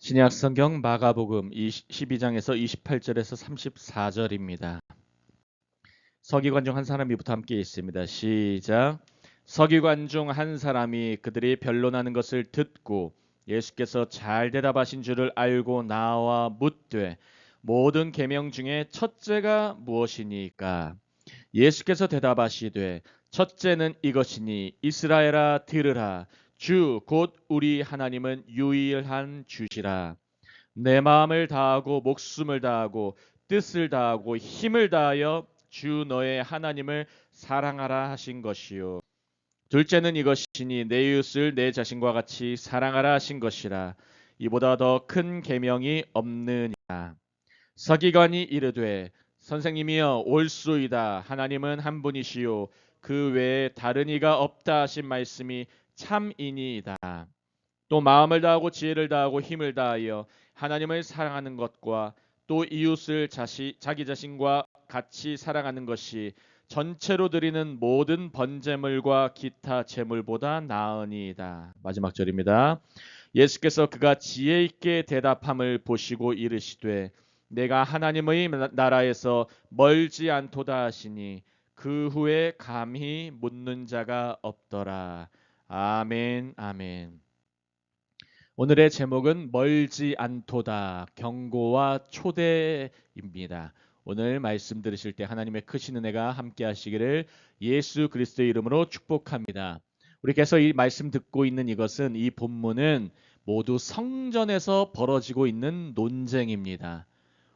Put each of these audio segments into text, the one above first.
신약 성경 마가복음 12장에서 28절에서 34절입니다. 서기관 중 한 사람이부터 함께 있습니다. 시작. 서기관 중 한 사람이 그들이 변론하는 것을 듣고 예수께서 잘 대답하신 줄을 알고 나와 묻되 모든 계명 중에 첫째가 무엇이니까? 예수께서 대답하시되 첫째는 이것이니 이스라엘아 들으라. 주 곧 우리 하나님은 유일한 주시라. 내 마음을 다하고 목숨을 다하고 뜻을 다하고 힘을 다하여 주 너의 하나님을 사랑하라 하신 것이요. 둘째는 이것이니 내 이웃을 내 자신과 같이 사랑하라 하신 것이라. 이보다 더 큰 계명이 없느니라. 서기관이 이르되 선생님이여 옳소이다. 하나님은 한 분이시요 그 외에 다른 이가 없다 하신 말씀이 참이니이다. 또 마음을 다하고 지혜를 다하고 힘을 다하여 하나님을 사랑하는 것과 또 이웃을 자기 자신과 같이 사랑하는 것이 전체로 드리는 모든 번제물과 기타 제물보다 나으니이다. 마지막 절입니다. 예수께서 그가 지혜 있게 대답함을 보시고 이르시되 내가 하나님의 나라에서 멀지 않도다 하시니 그 후에 감히 묻는 자가 없더라. 아멘, 아멘. 오늘의 제목은 멀지 않도다, 경고와 초대입니다. 오늘 말씀 들으실 때 하나님의 크신 은혜가 함께 하시기를 예수 그리스도의 이름으로 축복합니다. 우리께서 이 말씀 듣고 있는 이것은, 이 본문은 모두 성전에서 벌어지고 있는 논쟁입니다.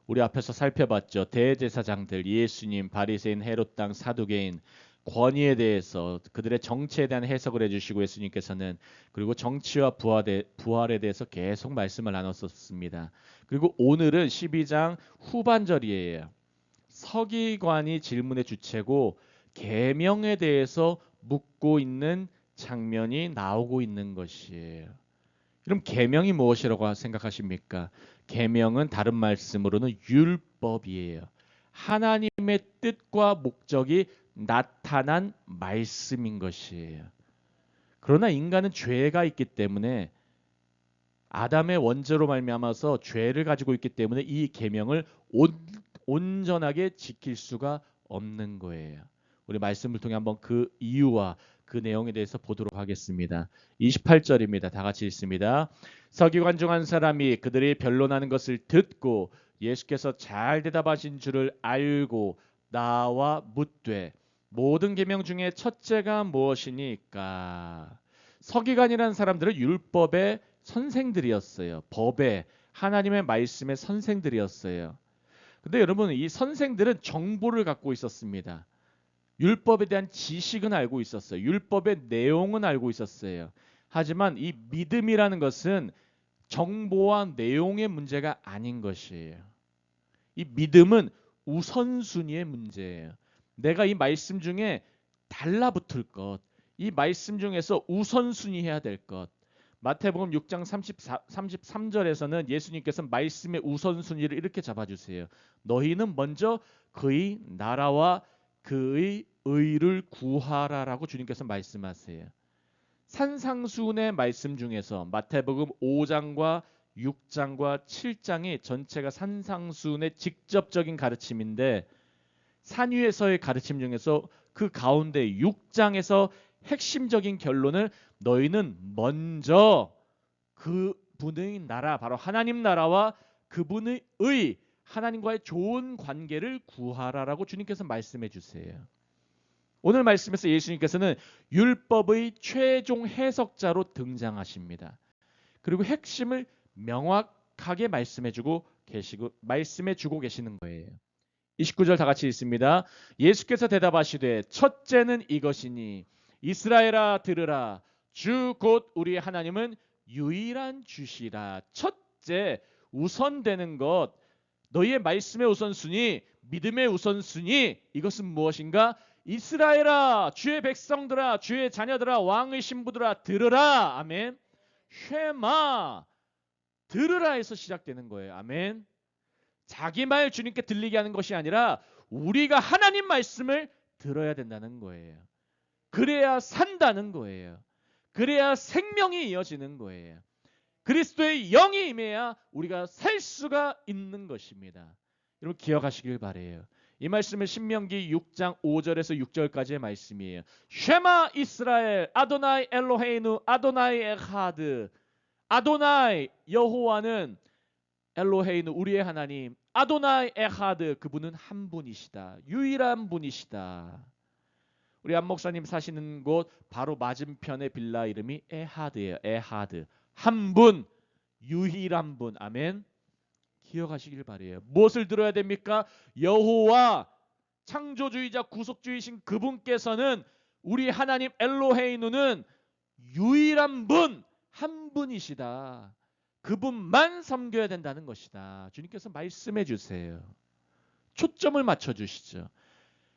우리 앞에서 살펴봤죠. 대제사장들, 예수님, 바리새인, 헤롯 당, 사두개인, 권위에 대해서, 그들의 정치에 대한 해석을 해주시고 예수님께서는, 그리고 정치와 부활에 대해서 계속 말씀을 나눴었습니다. 그리고 오늘은 12장 후반절이에요. 서기관이 질문의 주체고 계명에 대해서 묻고 있는 장면이 나오고 있는 것이에요. 그럼 계명이 무엇이라고 생각하십니까? 계명은 다른 말씀으로는 율법이에요. 하나님의 뜻과 목적이 나타난 말씀인 것이에요. 그러나 인간은 죄가 있기 때문에, 아담의 원죄로 말미암아서 죄를 가지고 있기 때문에 이 계명을 온전하게 지킬 수가 없는 거예요. 우리 말씀을 통해 한번 그 이유와 그 내용에 대해서 보도록 하겠습니다. 28절입니다. 다 같이 읽습니다. 서기관 중 한 사람이 그들이 변론하는 것을 듣고 예수께서 잘 대답하신 줄을 알고 나와 묻되 모든 계명 중에 첫째가 무엇이니까? 서기관이라는 사람들은 율법의 선생들이었어요. 법의, 하나님의 말씀의 선생들이었어요. 근데 여러분, 이 선생들은 정보를 갖고 있었습니다. 율법에 대한 지식은 알고 있었어요. 율법의 내용은 알고 있었어요. 하지만 이 믿음이라는 것은 정보와 내용의 문제가 아닌 것이에요. 이 믿음은 우선순위의 문제예요. 내가 이 말씀 중에 달라붙을 것, 이 말씀 중에서 우선순위 해야 될 것. 마태복음 6장 33절에서는 예수님께서 말씀의 우선순위를 이렇게 잡아주세요. 너희는 먼저 그의 나라와 그의 의를 구하라라고 주님께서 말씀하세요. 산상수훈의 말씀 중에서 마태복음 5장과 6장과 7장이 전체가 산상수훈의 직접적인 가르침인데, 산 위에서의 가르침 중에서 그 가운데 6장에서 핵심적인 결론을 너희는 먼저 그분의 나라, 바로 하나님 나라와 그분의 의, 하나님과의 좋은 관계를 구하라라고 주님께서 말씀해 주세요. 오늘 말씀에서 예수님께서는 율법의 최종 해석자로 등장하십니다. 그리고 핵심을 명확하게 말씀해 주고 계시는 거예요. 29절 다 같이 읽습니다. 예수께서 대답하시되 첫째는 이것이니 이스라엘아 들으라. 주 곧 우리 하나님은 유일한 주시라. 첫째, 우선되는 것, 너희의 말씀의 우선순위, 믿음의 우선순위, 이것은 무엇인가? 이스라엘아, 주의 백성들아, 주의 자녀들아, 왕의 신부들아 들으라. 아멘. 쉐마, 들으라에서 시작되는 거예요. 아멘. 자기 말 주님께 들리게 하는 것이 아니라 우리가 하나님 말씀을 들어야 된다는 거예요. 그래야 산다는 거예요. 그래야 생명이 이어지는 거예요. 그리스도의 영이 임해야 우리가 살 수가 있는 것입니다. 여러분 기억하시길 바래요. 이 말씀은 신명기 6장 5절에서 6절까지의 말씀이에요. 쉐마 이스라엘 아도나이 엘로헤이누 아도나이 에하드. 아도나이 여호와는 엘로헤이누 우리의 하나님, 아도나이 에하드 그분은 한 분이시다. 유일한 분이시다. 우리 안 목사님 사시는 곳 바로 맞은편의 빌라 이름이 에하드예요. 에하드. 한 분, 유일한 분. 아멘. 기억하시길 바래요. 무엇을 들어야 됩니까? 여호와 창조주의자 구속주이신 그분께서는 우리 하나님 엘로헤이누는 유일한 분, 한 분이시다. 그분만 섬겨야 된다는 것이다. 주님께서 말씀해 주세요. 초점을 맞춰 주시죠.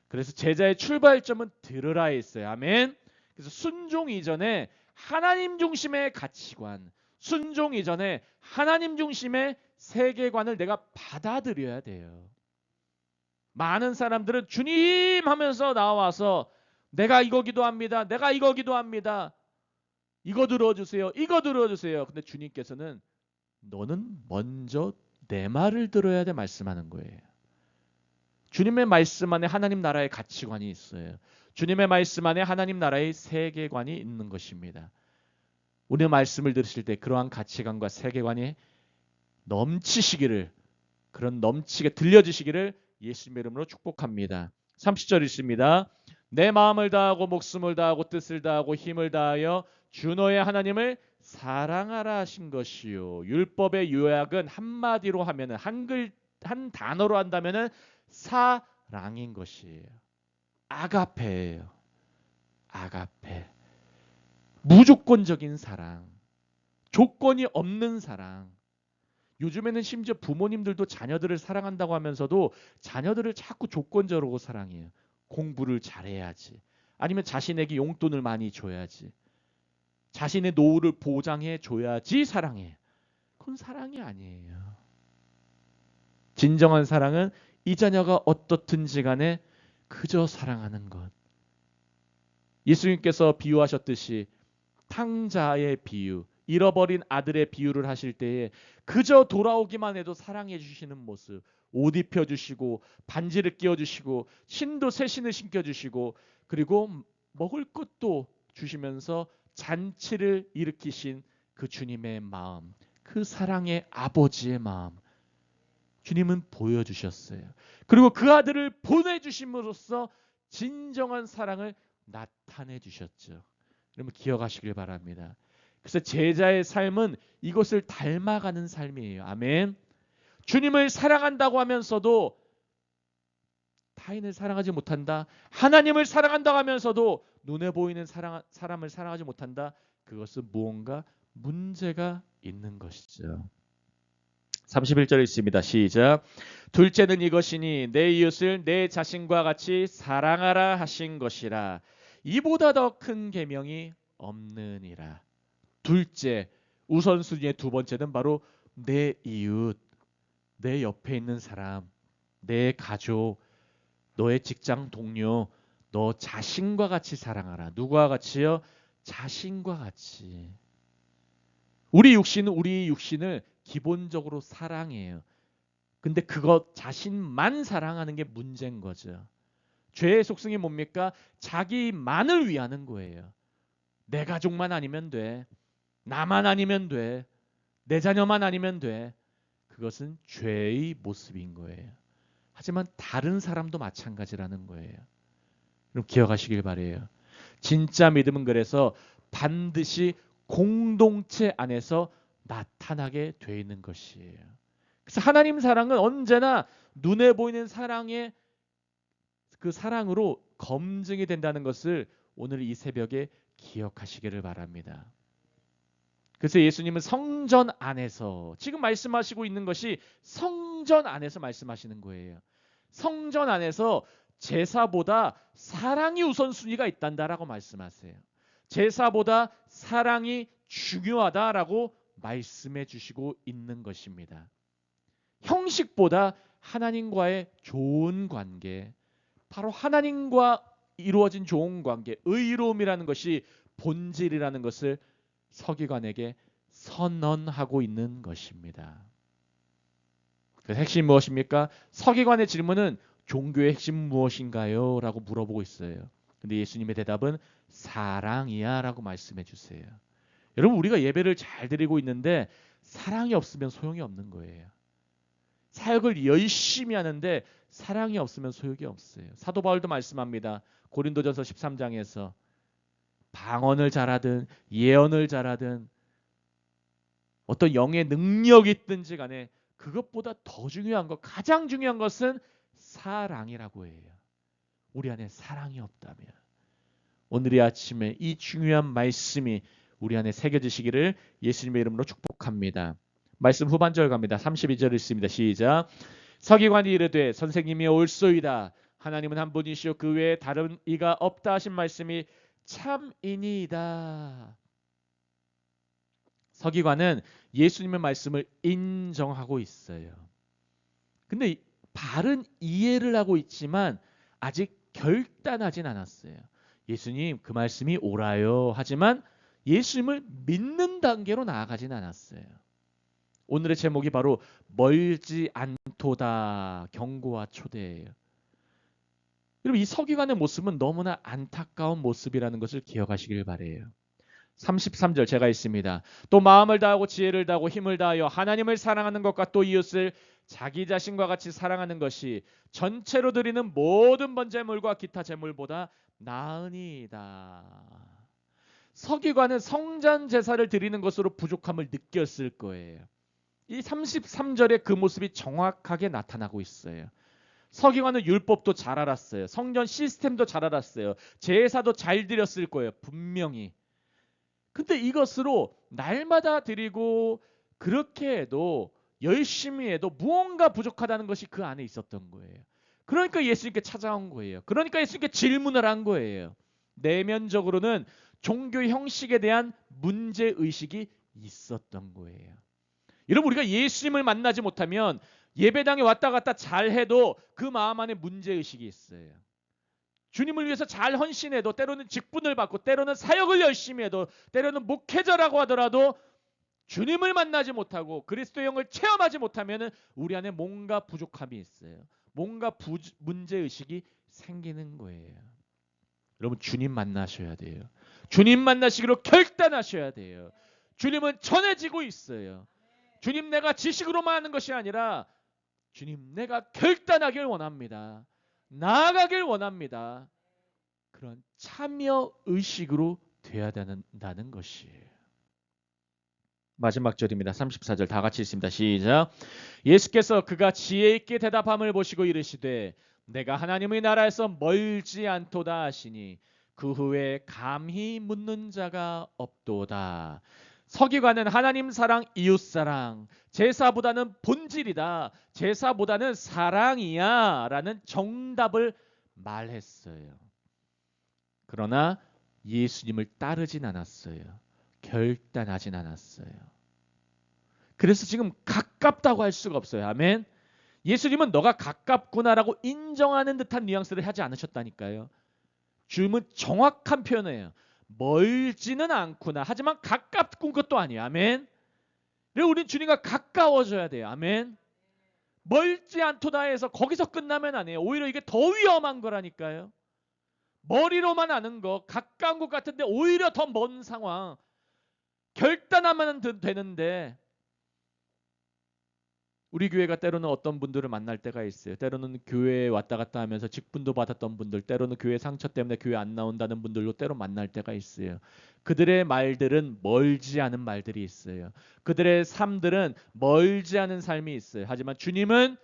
그래서 제자의 출발점은 들으라에 있어요. 아멘. 그래서 순종 이전에 하나님 중심의 가치관, 순종 이전에 하나님 중심의 세계관을 내가 받아들여야 돼요. 많은 사람들은 주님 하면서 나와서 내가 이거 기도합니다. 내가 이거 기도합니다. 이거 들어주세요. 이거 들어주세요. 근데 주님께서는 너는 먼저 내 말을 들어야 돼 말씀하는 거예요. 주님의 말씀 안에 하나님 나라의 가치관이 있어요. 주님의 말씀 안에 하나님 나라의 세계관이 있는 것입니다. 우리의 말씀을 들으실 때 그러한 가치관과 세계관이 넘치시기를, 그런 넘치게 들려지시기를 예수님의 이름으로 축복합니다. 30절 있습니다. 내 마음을 다하고 목숨을 다하고 뜻을 다하고 힘을 다하여 주 너의 하나님을 사랑하라 하신 것이요. 율법의 요약은 한마디로 하면은 한 단어로 한다면은 사랑인 것이에요. 아가페예요. 아가페. 무조건적인 사랑. 조건이 없는 사랑. 요즘에는 심지어 부모님들도 자녀들을 사랑한다고 하면서도 자녀들을 자꾸 조건적으로 사랑해요. 공부를 잘해야지. 아니면 자신에게 용돈을 많이 줘야지. 자신의 노후를 보장해 줘야지 사랑해. 그건 사랑이 아니에요. 진정한 사랑은 이 자녀가 어떻든지 간에 그저 사랑하는 것. 예수님께서 비유하셨듯이 탕자의 비유, 잃어버린 아들의 비유를 하실 때에 그저 돌아오기만 해도 사랑해 주시는 모습, 옷 입혀주시고 반지를 끼워주시고 신도 새 신을 신겨주시고 그리고 먹을 것도 주시면서 잔치를 일으키신 그 주님의 마음, 그 사랑의 아버지의 마음 주님은 보여주셨어요. 그리고 그 아들을 보내주심으로써 진정한 사랑을 나타내 주셨죠. 여러분 기억하시길 바랍니다. 그래서 제자의 삶은 이것을 닮아가는 삶이에요. 아멘. 주님을 사랑한다고 하면서도 타인을 사랑하지 못한다. 하나님을 사랑한다고 하면서도 눈에 보이는 사람을 사랑하지 못한다. 그것은 무언가 문제가 있는 것이죠. 31절에 있습니다. 시작. 둘째는 이것이니 내 이웃을 내 자신과 같이 사랑하라 하신 것이라. 이보다 더 큰 계명이 없느니라. 둘째, 우선순위의 두 번째는 바로 내 이웃, 내 옆에 있는 사람, 내 가족, 너의 직장 동료, 너 자신과 같이 사랑하라. 누구와 같이요? 자신과 같이. 우리 육신을 기본적으로 사랑해요. 근데 그것 자신만 사랑하는 게 문제인 거죠. 죄의 속성이 뭡니까? 자기만을 위하는 거예요. 내 가족만 아니면 돼. 나만 아니면 돼. 내 자녀만 아니면 돼. 그것은 죄의 모습인 거예요. 하지만 다른 사람도 마찬가지라는 거예요. 그럼 기억하시길 바래요. 진짜 믿음은 그래서 반드시 공동체 안에서 나타나게 돼 있는 것이에요. 그래서 하나님 사랑은 언제나 눈에 보이는 사랑의 그 사랑으로 검증이 된다는 것을 오늘 이 새벽에 기억하시기를 바랍니다. 그래서 예수님은 성전 안에서 지금 말씀하시고 있는 것이 성전 안에서 말씀하시는 거예요. 성전 안에서 제사보다 사랑이 우선순위가 있단다라고 말씀하세요. 제사보다 사랑이 중요하다라고 말씀해 주시고 있는 것입니다. 형식보다 하나님과의 좋은 관계, 바로 하나님과 이루어진 좋은 관계, 의로움이라는 것이 본질이라는 것을 서기관에게 선언하고 있는 것입니다. 그 핵심이 무엇입니까? 서기관의 질문은 종교의 핵심 무엇인가요? 라고 물어보고 있어요. 근데 예수님의 대답은 사랑이야 라고 말씀해 주세요. 여러분, 우리가 예배를 잘 드리고 있는데 사랑이 없으면 소용이 없는 거예요. 사역을 열심히 하는데 사랑이 없으면 소용이 없어요. 사도 바울도 말씀합니다. 고린도전서 13장에서 방언을 잘하든 예언을 잘하든 어떤 영의 능력이 있든지 간에 그것보다 더 중요한 것, 가장 중요한 것은 사랑이라고 해요. 우리 안에 사랑이 없다면 오늘 이 아침에 이 중요한 말씀이 우리 안에 새겨지시기를 예수님의 이름으로 축복합니다. 말씀 후반절 갑니다. 32절 읽습니다. 시작. 서기관이 이르되 선생님이 옳소이다. 하나님은 한 분이시오 그 외에 다른 이가 없다 하신 말씀이 참이니이다. 서기관은 예수님의 말씀을 인정하고 있어요. 근데 바른 이해를 하고 있지만 아직 결단하진 않았어요. 예수님 그 말씀이 옳아요. 하지만 예수님을 믿는 단계로 나아가진 않았어요. 오늘의 제목이 바로 멀지 않도다 경고와 초대예요. 여러분 이 서기관의 모습은 너무나 안타까운 모습이라는 것을 기억하시길 바라요. 33절 제가 있습니다. 또 마음을 다하고 지혜를 다하고 힘을 다하여 하나님을 사랑하는 것과 또 이웃을 자기 자신과 같이 사랑하는 것이 전체로 드리는 모든 번제물과 기타 제물보다 나으니이다. 서기관은 성전 제사를 드리는 것으로 부족함을 느꼈을 거예요. 이 33절에 그 모습이 정확하게 나타나고 있어요. 서기관은 율법도 잘 알았어요. 성전 시스템도 잘 알았어요. 제사도 잘 드렸을 거예요. 분명히. 근데 이것으로 날마다 드리고 그렇게 해도 열심히 해도 무언가 부족하다는 것이 그 안에 있었던 거예요. 그러니까 예수님께 찾아온 거예요. 그러니까 예수님께 질문을 한 거예요. 내면적으로는 종교 형식에 대한 문제의식이 있었던 거예요. 여러분 우리가 예수님을 만나지 못하면 예배당에 왔다 갔다 잘해도 그 마음 안에 문제의식이 있어요. 주님을 위해서 잘 헌신해도 때로는 직분을 받고 때로는 사역을 열심히 해도 때로는 목회자라고 하더라도 주님을 만나지 못하고 그리스도의 영을 체험하지 못하면 우리 안에 뭔가 부족함이 있어요. 뭔가 문제의식이 생기는 거예요. 여러분 주님 만나셔야 돼요. 주님 만나시기로 결단하셔야 돼요. 주님은 전해지고 있어요. 주님 내가 지식으로만 하는 것이 아니라 주님 내가 결단하길 원합니다. 나아가길 원합니다. 그런 참여 의식으로 돼야 된다는 것이에요. 마지막 절입니다. 34절 다 같이 읽습니다. 시작. 예수께서 그가 지혜 있게 대답함을 보시고 이르시되 내가 하나님의 나라에서 멀지 않도다 하시니 그 후에 감히 묻는 자가 없도다. 서기관은 하나님 사랑, 이웃 사랑, 제사보다는 본질이다. 제사보다는 사랑이야 라는 정답을 말했어요. 그러나 예수님을 따르진 않았어요. 결단하진 않았어요. 그래서 지금 가깝다고 할 수가 없어요. 아멘. 예수님은 너가 가깝구나라고 인정하는 듯한 뉘앙스를 하지 않으셨다니까요. 주님은 정확한 표현이에요. 멀지는 않구나. 하지만 가깝군 것도 아니에요. 아멘. 그래서 우린 주님과 가까워져야 돼요. 아멘. 멀지 않도다 해서 거기서 끝나면 안 해요. 오히려 이게 더 위험한 거라니까요. 머리로만 아는 거, 가까운 것 같은데 오히려 더 먼 상황. 결단하면 되는데 우리 교회가 때로는 어떤 분들을 만날 때가 있어요. 때로는 교회에 왔다 갔다 하면서 직분도 받았던 분들, 때로는 교회 상처 때문에 교회 안 나온다는 분들로 때로 만날 때가 있어요. 그들의 말들은 멀지 않은 말들이 있어요. 그들의 삶들은 멀지 않은 삶이 있어요. 하지만 주님은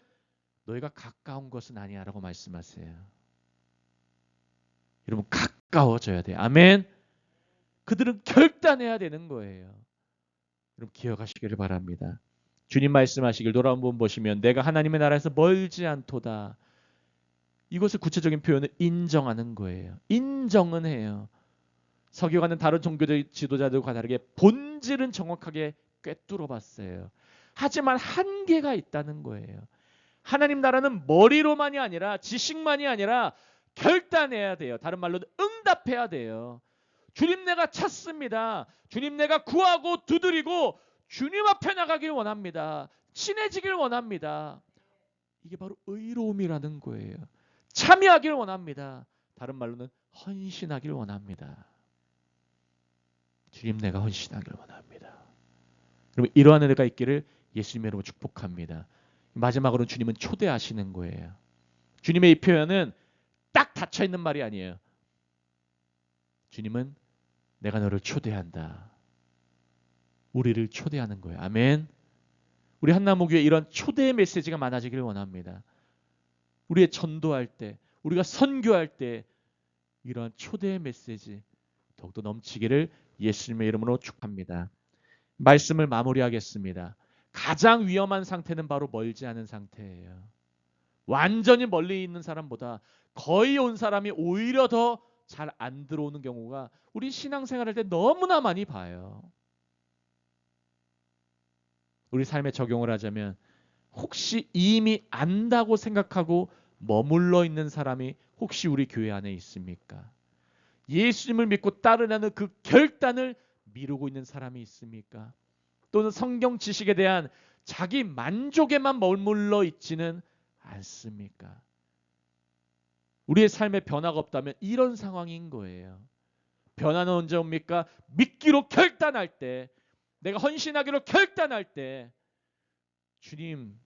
너희가 가까운 것은 아니야 라고 말씀하세요. 여러분 가까워져야 돼요. 아멘. 그들은 결단해야 되는 거예요. 여러분 기억하시기를 바랍니다. 주님 말씀하시길 돌아온 분 보시면 내가 하나님의 나라에서 멀지 않도다. 이것을 구체적인 표현을 인정하는 거예요. 인정은 해요. 서기관은 다른 종교적 지도자들과 다르게 본질은 정확하게 꿰뚫어 봤어요. 하지만 한계가 있다는 거예요. 하나님 나라는 머리로만이 아니라 지식만이 아니라 결단해야 돼요. 다른 말로 응답해야 돼요. 주님 내가 찾습니다. 주님 내가 구하고 두드리고 주님 앞에 나가길 원합니다. 친해지길 원합니다. 이게 바로 의로움이라는 거예요. 참여하길 원합니다. 다른 말로는 헌신하길 원합니다. 주님 내가 헌신하길 원합니다. 그러면 이러한 은혜가 있기를 예수님의 이름으로 축복합니다. 마지막으로 주님은 초대하시는 거예요. 주님의 이 표현은 딱 닫혀있는 말이 아니에요. 주님은 내가 너를 초대한다. 우리를 초대하는 거예요. 아멘. 우리 한나무교회 이런 초대의 메시지가 많아지기를 원합니다. 우리의 전도할 때, 우리가 선교할 때 이러한 초대의 메시지 더욱더 넘치기를 예수님의 이름으로 축복합니다. 말씀을 마무리하겠습니다. 가장 위험한 상태는 바로 멀지 않은 상태예요. 완전히 멀리 있는 사람보다 거의 온 사람이 오히려 더 잘 안 들어오는 경우가 우리 신앙생활할 때 너무나 많이 봐요. 우리 삶에 적용을 하자면 혹시 이미 안다고 생각하고 머물러 있는 사람이 혹시 우리 교회 안에 있습니까? 예수님을 믿고 따르려는 그 결단을 미루고 있는 사람이 있습니까? 또는 성경 지식에 대한 자기 만족에만 머물러 있지는 않습니까? 우리의 삶에 변화가 없다면 이런 상황인 거예요. 변화는 언제 옵니까? 믿기로 결단할 때, 내가 헌신하기로 결단할 때, 주님,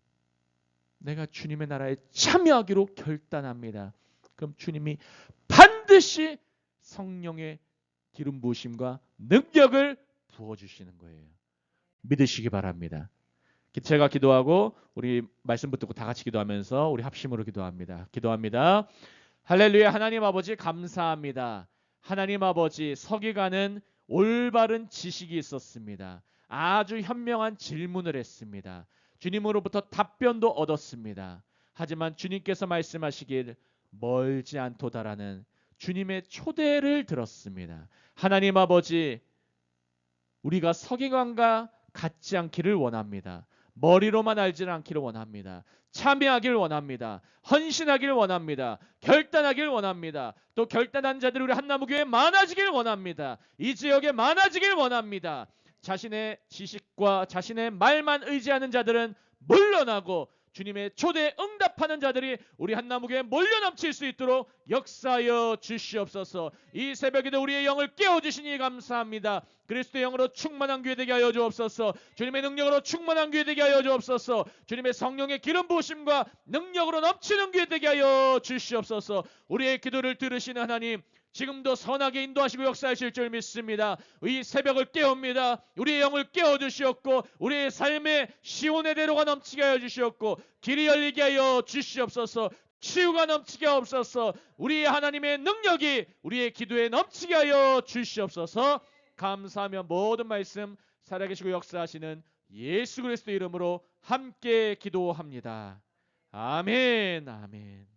내가 주님의 나라에 참여하기로 결단합니다. 그럼 주님이 반드시 성령의 기름 부으심과 능력을 부어주시는 거예요. 믿으시기 바랍니다. 제가 기도하고 우리 말씀 붙들고 다 같이 기도하면서 우리 합심으로 기도합니다. 기도합니다. 할렐루야. 하나님 아버지 감사합니다. 하나님 아버지 서기관은 올바른 지식이 있었습니다. 아주 현명한 질문을 했습니다. 주님으로부터 답변도 얻었습니다. 하지만 주님께서 말씀하시길 멀지 않도다라는 주님의 초대를 들었습니다. 하나님 아버지, 우리가 서기관과 같지 않기를 원합니다. 머리로만 알지는 않기를 원합니다. 참여하길 원합니다. 헌신하길 원합니다. 결단하길 원합니다. 또 결단한 자들이 우리 한나무교회에 많아지길 원합니다. 이 지역에 많아지길 원합니다. 자신의 지식과 자신의 말만 의지하는 자들은 물러나고 주님의 초대에 응답하는 자들이 우리 한나무교회에 몰려넘칠 수 있도록 역사하여 주시옵소서. 이 새벽에도 우리의 영을 깨워주시니 감사합니다. 그리스도의 영으로 충만한 교회 되게 하여 주옵소서. 주님의 능력으로 충만한 교회 되게 하여 주옵소서. 주님의 성령의 기름 부으심과 능력으로 넘치는 교회 되게 하여 주시옵소서. 우리의 기도를 들으시는 하나님, 지금도 선하게 인도하시고 역사하실 줄 믿습니다. 이 새벽을 깨웁니다. 우리의 영을 깨워주시옵고 우리의 삶에 시온의 대로가 넘치게 하여 주시옵고 길이 열리게 하여 주시옵소서. 치유가 넘치게 하옵소서. 우리의 하나님의 능력이 우리의 기도에 넘치게 하여 주시옵소서. 감사하며 모든 말씀 살아계시고 역사하시는 예수 그리스도 이름으로 함께 기도합니다. 아멘. 아멘.